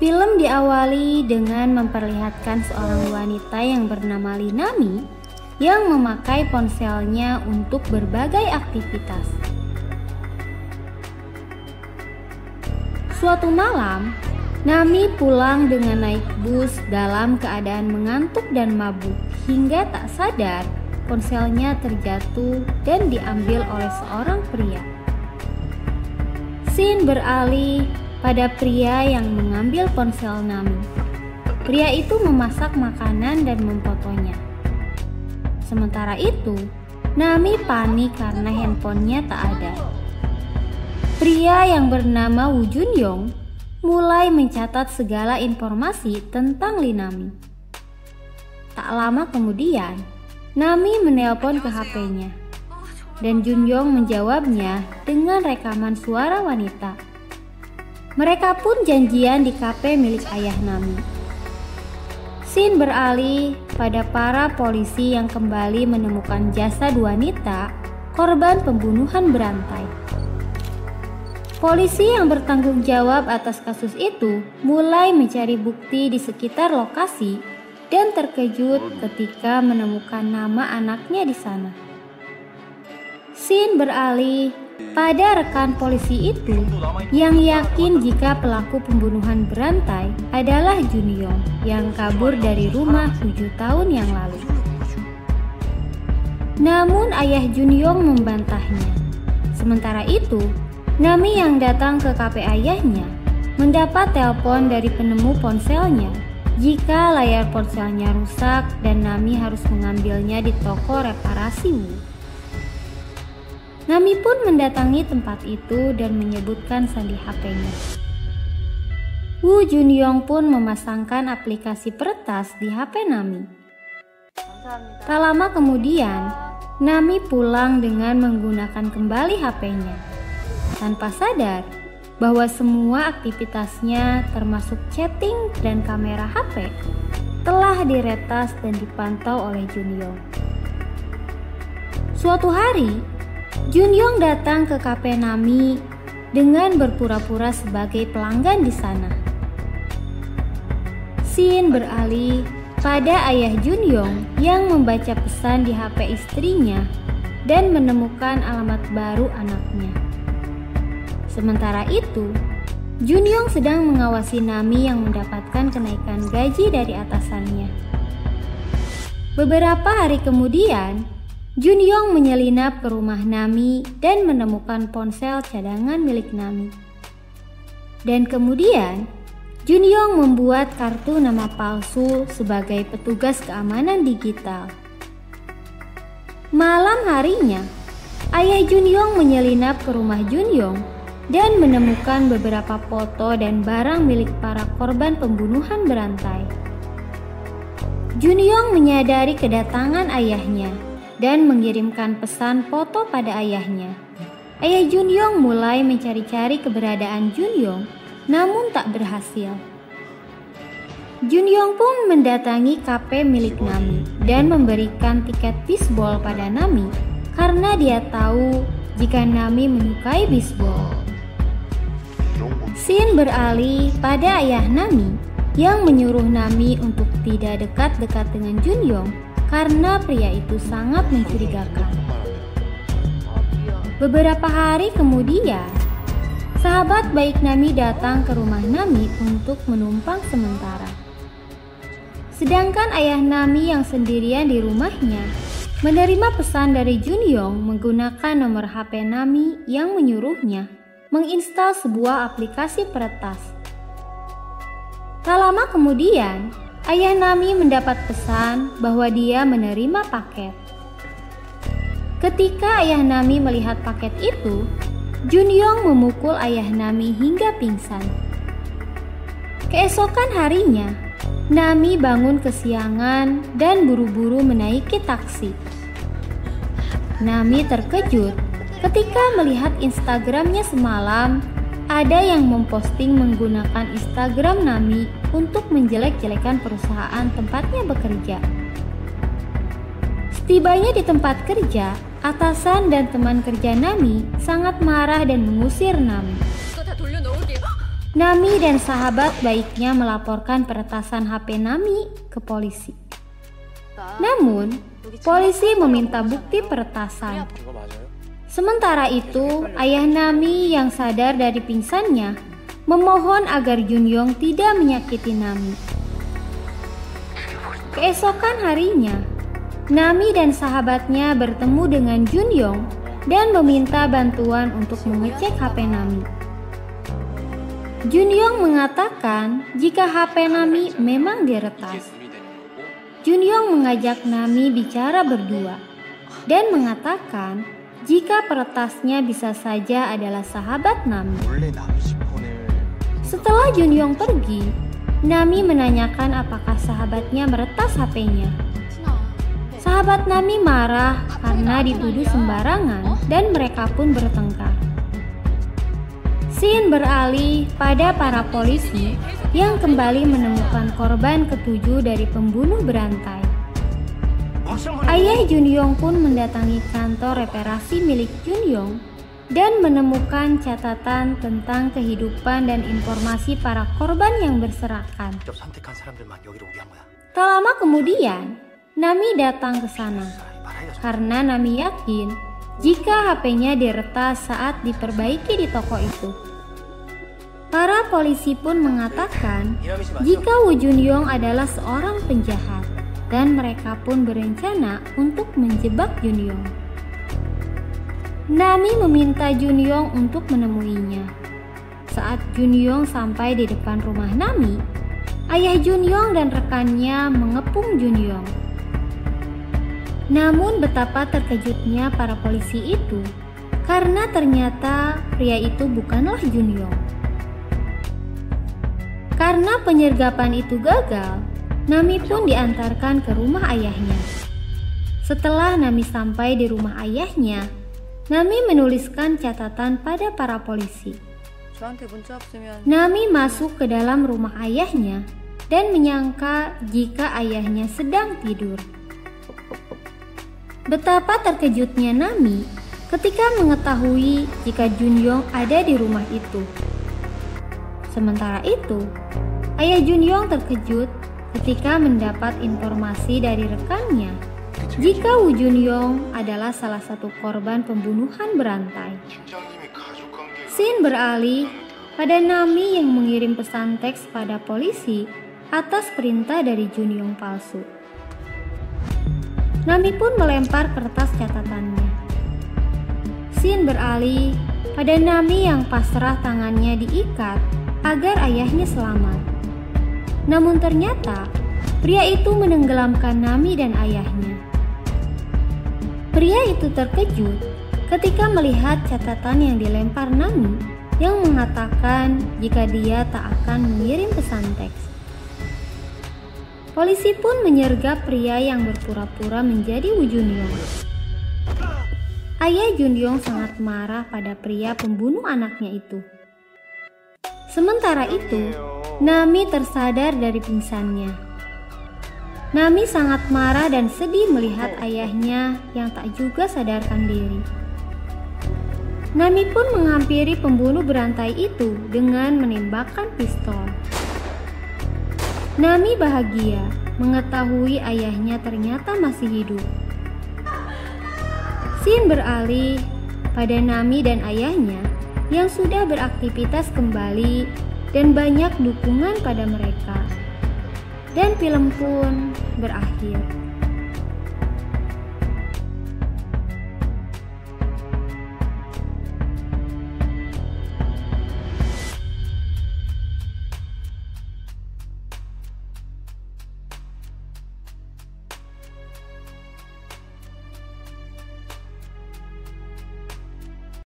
Film diawali dengan memperlihatkan seorang wanita yang bernama Linami yang memakai ponselnya untuk berbagai aktivitas. Suatu malam, Nami pulang dengan naik bus dalam keadaan mengantuk dan mabuk hingga tak sadar ponselnya terjatuh dan diambil oleh seorang pria. Scene beralih pada pria yang mengambil ponsel Nami. Pria itu memasak makanan dan memfotonya. Sementara itu, Nami panik karena handphonenya tak ada. Pria yang bernama Woo Junyong mulai mencatat segala informasi tentang Linami. Tak lama kemudian, Nami menelpon ke HP-nya dan Junyong menjawabnya dengan rekaman suara wanita. Mereka pun janjian di kafe milik ayah Nami. Scene beralih pada para polisi yang kembali menemukan jasad wanita korban pembunuhan berantai. Polisi yang bertanggung jawab atas kasus itu mulai mencari bukti di sekitar lokasi dan terkejut ketika menemukan nama anaknya di sana. Scene beralih pada rekan polisi itu yang yakin jika pelaku pembunuhan berantai adalah Junyong yang kabur dari rumah 7 tahun yang lalu. Namun ayah Junyong membantahnya. Sementara itu, Nami yang datang ke kafe ayahnya mendapat telepon dari penemu ponselnya jika layar ponselnya rusak dan Nami harus mengambilnya di toko reparasi Woo. Nami pun mendatangi tempat itu dan menyebutkan sandi HP-nya. Woo Junyong pun memasangkan aplikasi peretas di HP Nami. Tak lama kemudian, Nami pulang dengan menggunakan kembali HP-nya, tanpa sadar bahwa semua aktivitasnya termasuk chatting dan kamera HP telah diretas dan dipantau oleh Junyong. Suatu hari, Junyong datang ke kafe Nami dengan berpura-pura sebagai pelanggan di sana. Scene beralih pada ayah Junyong yang membaca pesan di HP istrinya dan menemukan alamat baru anaknya. Sementara itu, Junyong sedang mengawasi Nami yang mendapatkan kenaikan gaji dari atasannya. Beberapa hari kemudian, Junyong menyelinap ke rumah Nami dan menemukan ponsel cadangan milik Nami. Dan kemudian, Junyong membuat kartu nama palsu sebagai petugas keamanan digital. Malam harinya, ayah Junyong menyelinap ke rumah Junyong dan menemukan beberapa foto dan barang milik para korban pembunuhan berantai. Junyong menyadari kedatangan ayahnya dan mengirimkan pesan foto pada ayahnya. Ayah Junyong mulai mencari-cari keberadaan Junyong, namun tak berhasil. Junyong pun mendatangi kafe milik Nami dan memberikan tiket bisbol pada Nami karena dia tahu jika Nami menyukai bisbol. Scene beralih pada ayah Nami yang menyuruh Nami untuk tidak dekat-dekat dengan Junyong karena pria itu sangat mencurigakan. Beberapa hari kemudian, sahabat baik Nami datang ke rumah Nami untuk menumpang sementara. Sedangkan ayah Nami yang sendirian di rumahnya menerima pesan dari Junyong menggunakan nomor HP Nami yang menyuruhnya menginstal sebuah aplikasi peretas. Tak lama kemudian, ayah Nami mendapat pesan bahwa dia menerima paket. Ketika ayah Nami melihat paket itu, Junyong memukul ayah Nami hingga pingsan. Keesokan harinya, Nami bangun kesiangan dan buru-buru menaiki taksi. Nami terkejut ketika melihat Instagramnya semalam ada yang memposting menggunakan Instagram Nami untuk menjelek-jelekan perusahaan tempatnya bekerja. Setibanya di tempat kerja, atasan dan teman kerja Nami sangat marah dan mengusir Nami. Nami dan sahabat baiknya melaporkan peretasan HP Nami ke polisi. Namun, polisi meminta bukti peretasan. Sementara itu, ayah Nami yang sadar dari pingsannya memohon agar Junyong tidak menyakiti Nami. Keesokan harinya, Nami dan sahabatnya bertemu dengan Junyong dan meminta bantuan untuk mengecek HP Nami. Junyong mengatakan jika HP Nami memang diretas. Junyong mengajak Nami bicara berdua dan mengatakan jika peretasnya bisa saja adalah sahabat Nami. Setelah Junyong pergi, Nami menanyakan apakah sahabatnya meretas HP-nya. Sahabat Nami marah karena dituduh sembarangan dan mereka pun bertengkar. Scene beralih pada para polisi yang kembali menemukan korban ketujuh dari pembunuh berantai. Ayah Junyong pun mendatangi kantor reparasi milik Junyong dan menemukan catatan tentang kehidupan dan informasi para korban yang berserakan. Tak lama kemudian, Nami datang ke sana karena Nami yakin jika HP-nya diretas saat diperbaiki di toko itu. Para polisi pun mengatakan jika Woo Junyong adalah seorang penjahat dan mereka pun berencana untuk menjebak Junyong. Nami meminta Junyong untuk menemuinya. Saat Junyong sampai di depan rumah Nami, ayah Junyong dan rekannya mengepung Junyong. Namun betapa terkejutnya para polisi itu karena ternyata pria itu bukanlah Junyong. Karena penyergapan itu gagal, Nami pun diantarkan ke rumah ayahnya. Setelah Nami sampai di rumah ayahnya, Nami menuliskan catatan pada para polisi. Nami masuk ke dalam rumah ayahnya dan menyangka jika ayahnya sedang tidur. Betapa terkejutnya Nami ketika mengetahui jika Junyong ada di rumah itu. Sementara itu, ayah Junyong terkejut ketika mendapat informasi dari rekannya jika Woo Junyong adalah salah satu korban pembunuhan berantai. Scene beralih pada Nami yang mengirim pesan teks pada polisi atas perintah dari Junyong palsu. Nami pun melempar kertas catatannya. Scene beralih pada Nami yang pasrah tangannya diikat agar ayahnya selamat. Namun ternyata pria itu menenggelamkan Nami dan ayahnya. Pria itu terkejut ketika melihat catatan yang dilempar Nami yang mengatakan jika dia tak akan mengirim pesan teks. Polisi pun menyergap pria yang berpura-pura menjadi Woo Junyong. Ayah Junyong sangat marah pada pria pembunuh anaknya itu. Sementara itu, Nami tersadar dari pingsannya. Nami sangat marah dan sedih melihat ayahnya yang tak juga sadarkan diri. Nami pun menghampiri pembunuh berantai itu dengan menembakkan pistol. Nami bahagia mengetahui ayahnya ternyata masih hidup. Scene beralih pada Nami dan ayahnya yang sudah beraktivitas kembali dan banyak dukungan pada mereka. Dan film pun berakhir.